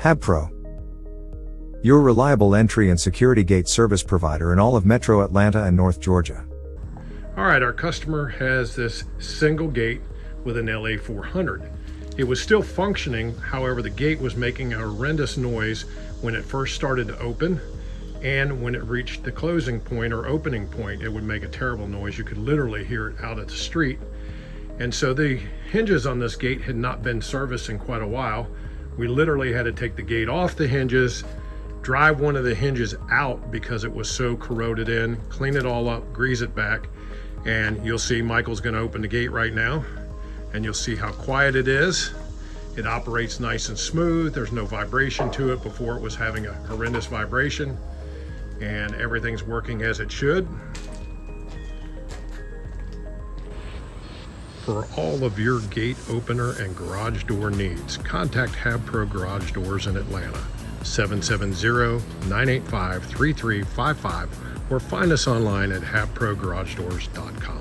Habpro, your reliable entry and security gate service provider in all of Metro Atlanta and North Georgia. All right, our customer has this single gate with an LA 400. It was still functioning, however, the gate was making a horrendous noise when it first started to open, and when it reached the closing point or opening point, it would make a terrible noise. You could literally hear it out at the street. And so the hinges on this gate had not been serviced in quite a while. We literally had to take the gate off the hinges, drive one of the hinges out because it was so corroded in, clean it all up, grease it back, and you'll see Michael's gonna open the gate right now, and you'll see how quiet it is. It operates nice and smooth. There's no vibration to it. Before it was having a horrendous vibration, and everything's working as it should. For all of your gate opener and garage door needs, contact Habpro Garage Doors in Atlanta, 770-985-3355, or find us online at habprogaragedoors.com.